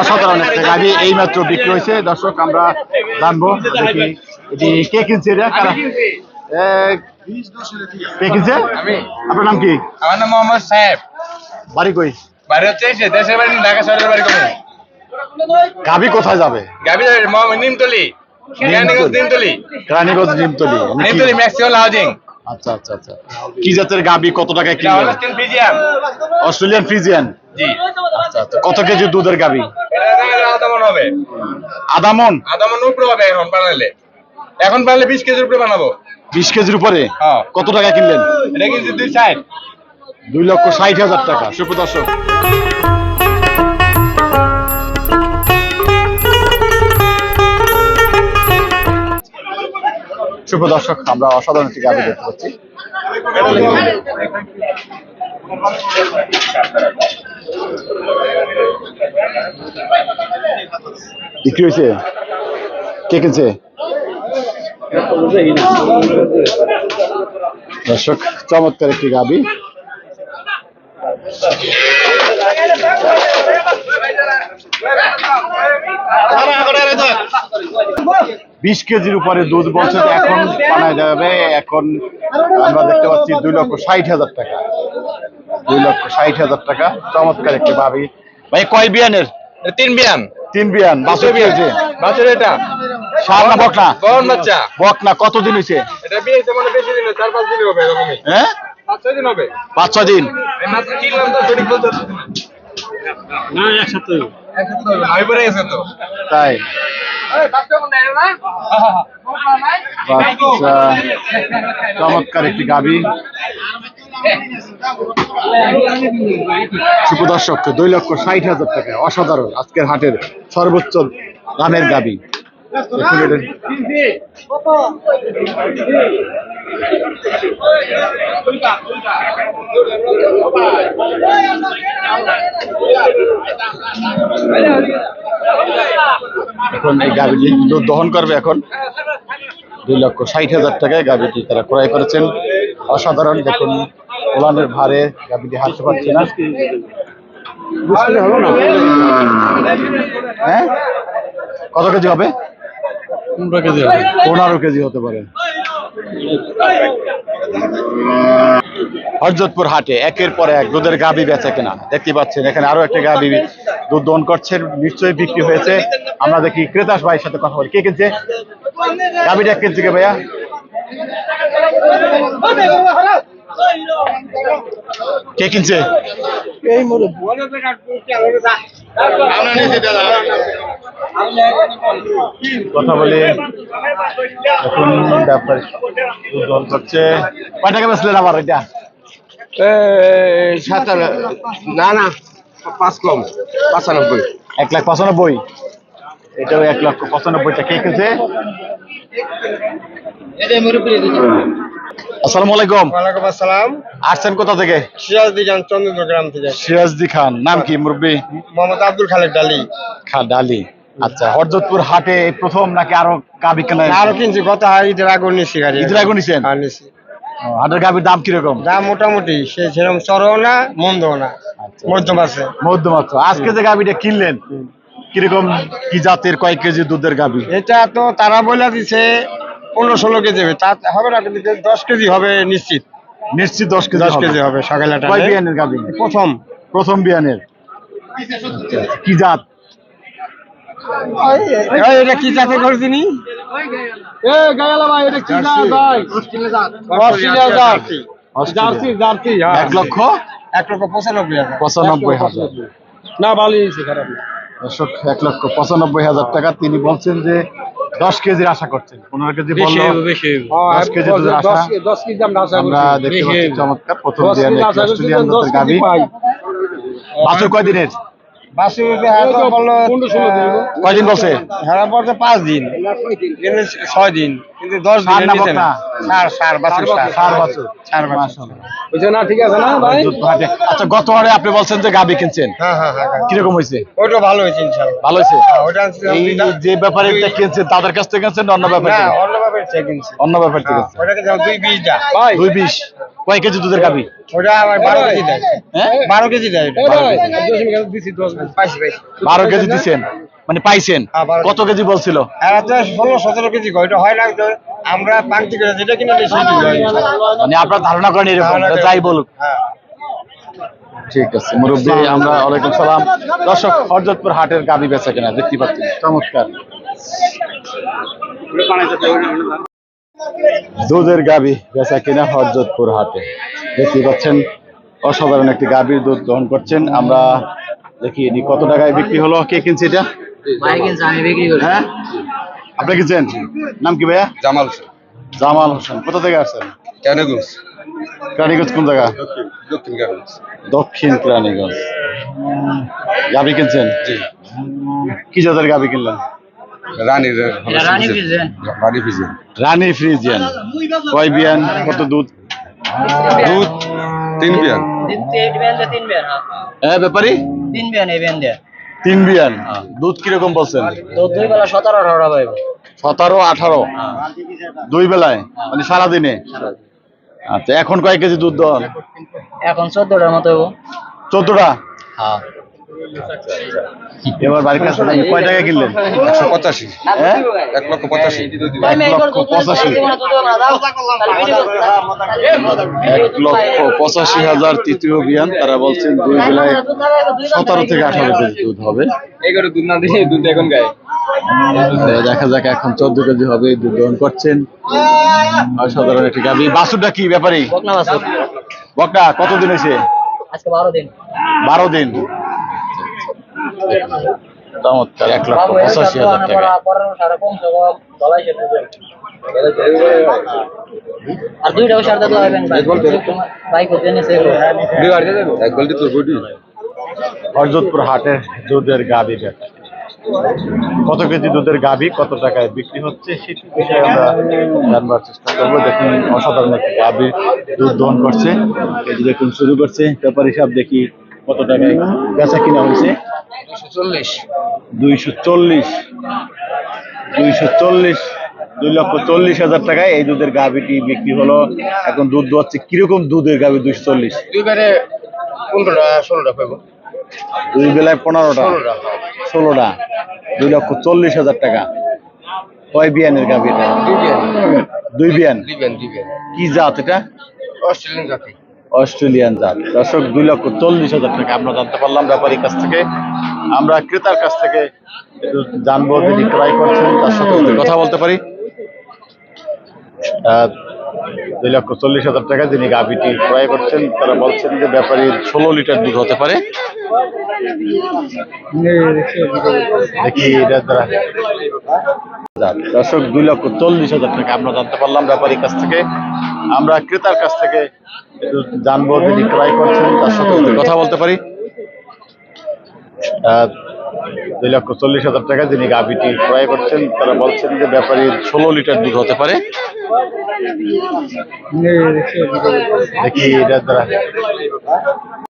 অসাধারণ একটা গাড়ি এই মাত্র বিক্রি হয়েছে। দর্শক আমরা জানবো দেখি এটি কে কিনছে এটা, কারা কে কিনছে? আপনার নাম কি? আমার নাম মোহাম্মদ সাহেব। বাড়ি কই? বাড়ি হচ্ছে দেশের বাড়ি ঢাকা শহরের বাড়ি কমে। গাবি কোথায় যাবে? গাবি নিমতলি, নিমতলি, রানীগঞ্জ নিমতলি। Nimtali maximal housing. আচ্ছা আচ্ছা আচ্ছা। কি জাতের গাবি, কত টাকায় কিনলেন? Australian Friesian. জি। আচ্ছা আচ্ছা। কত কেজি দুধের গাবি? এটা আধা মণ হবে। আধা মণ? আধা মণ উপরে হবে এখন বানালে। এখন বানালে 20 কেজির উপরে বানাবো। 20 কেজির উপরে? হ্যাঁ। কত টাকা কিনলেন? এটা কিনছি 260। 2,60,000 টাকা। সুপ্রদর্শক সুপ্রদর্শক আমরা অসাধারণ একটি গাড়ি দেখতে পাচ্ছি। বিক্রি হয়েছে? কে কিনছে? দর্শক চমৎকার একটি গাবি। 20 কেজির উপরে দুধ বলছে, এখন বানায় যাবে। এখন আমরা দেখতে পাচ্ছি 2,60,000 টাকা। 2,60,000 টাকা। চমৎকার একটি গাবি। ভাই কয় বিয়ানের? 3 বিয়ান। 3 বিয়ান। বাছুর বিয়েছে? বাছুর এটা ষাঁড় না বকনা? বকন বাচ্চা। বকনা। কতদিন হয়েছে এটা বিয়েছে মানে বেশি দিন, 4-5 দিন হবে এরকমই। হ্যাঁ, 5-6 দিন হবে। 5-6 দিন। এই মাত্র কিনলাম তো, সঠিক বলতে না। এক সপ্তাহ আমি পরে গেছে তো তাই? চমৎকার একটি গাবি। সুপ্রদর্শক 2,60,000 টাকা। অসাধারণ। আজকের হাটের সর্বোচ্চ দামের গাবি। এখন এই গাবিটি দুধ দহন করবে। এখন 2,60,000 টাকায় গাবিটি তারা ক্রয় করেছেন। অসাধারণ। দেখুন ওলানের ভারে গাবিটি হাঁটতে পারছে না। হ্যাঁ, কত কেজি হবে? 15 কেজি হবে। 15 কেজি হতে পারে। হযরতপুর হাটে একের পর এক দুধের গাবি বেচা কেনা দেখতে পাচ্ছেন। এখানে আরো একটা গাবি দুধ দহন করছেন, নিশ্চয়ই বিক্রি হয়েছে। আমরা দেখি ক্রেতাস ভাইয়ের সাথে কথা বলি। কে কিনছে গাবিটা? কিনছে কে ভাইয়া? কে কিনছে? কথা বলে এখন ব্যাপারে দুধ দহন করছে। কয় টাকা বেচলেন আবার এটা? 7 না না 5 কম 95। 1,95,000। এটাও 1,95,000 টাকা। কে কিনছে? আসসালামু আলাইকুম। ওয়ালাইকুম আসসালাম। আসছেন কোথা থেকে? সিরাজদি খান, চন্দ্রগ্রাম থেকে। সিরাজদি খান। নাম কি মুরব্বী? মোহাম্মদ আব্দুল খালেক ডালি। ডালি। আচ্ছা, হযরতপুর হাটে প্রথম নাকি আরো গাবি কেনা? আরো কিনছি, গত ঈদের আগে নিছি গাড়ি। ঈদের আগে নিছেন? হ্যাঁ নিছি। হাটের গাবির দাম কিরকম? দাম মোটামুটি সেরকম চড়ও না মন্দও না, মধ্যম আছে। মধ্যম আছে। আজকে যে গাবিটা কিনলেন কিরকম, কি জাতের, কয় কেজি দুধের গাবি? এটা তো তারা বলে দিছে 15-16 কেজি হবে, তা হবে না, কিন্তু 10 কেজি হবে নিশ্চিত। নিশ্চিত 10 কেজি। 10 কেজি হবে সকালে। কয় বিয়ানের গাবি? প্রথম বিয়ানের। কি জাত? এটা কি জাতে করছিনি? এটা কি জাত ভাই? Australia jersey. 1,95,000 না ভালো হয়েছে, খারাপ না। দর্শক 1,95,000 টাকা। তিনি বলছেন যে 10 কেজির আশা করছেন। 15 কেজি বললো, 10 কেজি দুধের আশা। 10 কেজি আমরা দেখতে পাচ্ছি চমৎকার প্রথম বিয়ানের অস্ট্রেলিয়ান দুধের গাবি। বাছুর কয় দিনের? কয়দিন বলছে? 5 দিন, 6 দিন, কিন্তু 10 দিন নিচে না। সার বাছুর। ঠিক আছে না ভাই? আচ্ছা, গত হাটে আপনি বলছেন যে গাবি কিনছেন, কিরকম হয়েছে? ওইটা ভালো হয়েছে ইনশাআল্লাহ। ভালো হয়েছে। এই যে ব্যাপারে কিনছেন তাদের কাছ থেকে কিনছেন, অন্য ব্যাপারে? অন্য ব্যাপারে কিনছি। অন্য ব্যাপার থেকে। ওটা কিন্তু 220 220 কয় কেজি দুধের গাবি? ওটা আমার 12 কেজি দেয়। হ্যাঁ 12 কেজি দেয় এটা। পাইছি। 12 কেজি দিচ্ছেন, মানে পাইছেন। হ্যাঁ, 12 কত কেজি বলছিল? আর তো 16-17 কেজি কয়, এটা হয় না তো। আমরা পাংতি করে যেটা কিনে নিই সেটাই হয়। মানে আপনার ধারণা করেন এরকম, ধারণা এটা করে। যাই বলুক। হ্যাঁ। ঠিক আছে মুরব্বী, আমরা ওয়ালাইকুম সালাম। দর্শক, হরজতপুর হাটের গাবি বেচা কেনা দেখতে পাচ্ছেন, চমৎকার দুধের গাবি বেচা কিনা হরজতপুর হাটে দেখতে পাচ্ছেন। অসাধারণ একটি গাভীর দুধ দহন করছেন। আমরা দেখি এটি কত টাকায় বিক্রি হলো। কে কিনছে এটা? আমি বিক্রি করি। হ্যাঁ, আপনি কিনছেন? নাম কি ভাইয়া? জামাল জামাল হোসেন। কোথা থেকে আসছেন? কেনগুস কেরানীগঞ্জ। কোন জায়গা? দক্ষিণ কেনগুস। দক্ষিণ কেরানীগঞ্জ। গাভী কিনছেন? জি। কি জাতের গাভী কিনলেন? রানীর রানী ফ্রিজেন। রানী ফিজিয়ান। রানী ফ্রিজিয়ান। কয় বিয়ান, কত দুধ? দুধ 3 বিয়ান। তিন বিয়ান। হ্যাঁ ব্যাপারী, তিন বিয়ান এই বিয়ান দিয়ে। 3 বিয়ান। দুধ কিরকম বলছেন? তো দুই বেলা 17-18 পাইব। 17-18 দুই বেলায়, মানে সারাদিনে? আচ্ছা, এখন কয় কেজি দুধ দেন? এখন 14টার মতো হইব। 14টা। হ্যাঁ। এবার বাড়ির কাছে আপনি কয় টাকা কিনলেন? 185। হ্যাঁ, 1,85,000। 1,85,000 তৃতীয় বিয়ান। তারা বলছেন দুই বেলায় 17 থেকে 18 কেজি দুধ হবে। দুধ না দিয়ে দুধ এখন গায়ে। দেখা যাক, এখন 14 কেজি হবে। দুধ দহন করছেন। অসাধারণ একটি গাভী। বাছুরটা কি ব্যাপারী? বকনা বাছুর। বকটা কতদিন হয়েছে? আজকে 12 দিন। 12 দিন। চমৎকার। 1,85,000 টাকা। আর দুইটাও সারদা তো হবেন ভাই। ভাই কোথায় নিছে? এক গলতি তোর বডি। হরজতপুর হাটে দুধের গাভী বেচা। কত কেজি দুধের গাভী কত টাকায় বিক্রি হচ্ছে সেটি বিষয়ে আমরা জানবার চেষ্টা করবো। দেখুন, অসাধারণ একটি গাভী দুধ দহন করছে। কেজি দেখুন শুরু করছে। ব্যাপারী সাহেব, দেখি কত টাকায় বেচা কিনা হয়েছে? 240। 2,40,000 টাকায় এই দুধের গাভীটি বিক্রি হলো। এখন দুধ দোয়াচ্ছে। কিরকম দুধের গাভী? 240। দুইবারে 15টা 16টা পাবো। দুই বেলায় 15টা 16টা। 2,40,000 টাকা। কয় বিয়ানের গাভী এটা? দুই বিয়ান। কি জাত এটা? অস্ট্রেলিয়ান জাতি। অস্ট্রেলিয়ান জাত। দর্শক, 2,40,000 টাকা আমরা জানতে পারলাম ব্যাপারীর কাছ থেকে। আমরা ক্রেতার কাছ থেকে একটু জানবো, যিনি ক্রয় করছেন তার সাথে একটু কথা বলতে পারি। 2,40,000 টাকা যিনি গাভীটি ক্রয় করছেন, তারা বলছেন যে ব্যাপারীর 16 লিটার দুধ হতে পারে। দেখি এটা দ্বারা। দর্শক, 2,40,000 টাকা আমরা জানতে পারলাম ব্যাপারীর কাছ থেকে। আমরা ক্রেতার কাছ থেকে একটু জানবো, যিনি ক্রয় করছেন তার সাথে একটু কথা বলতে পারি। 2,40,000 টাকা যিনি গাভীটি ক্রয় করছেন, তারা বলছেন যে ব্যাপারীর 16 লিটার দুধ হতে পারে। দেখি এটা দ্বারা।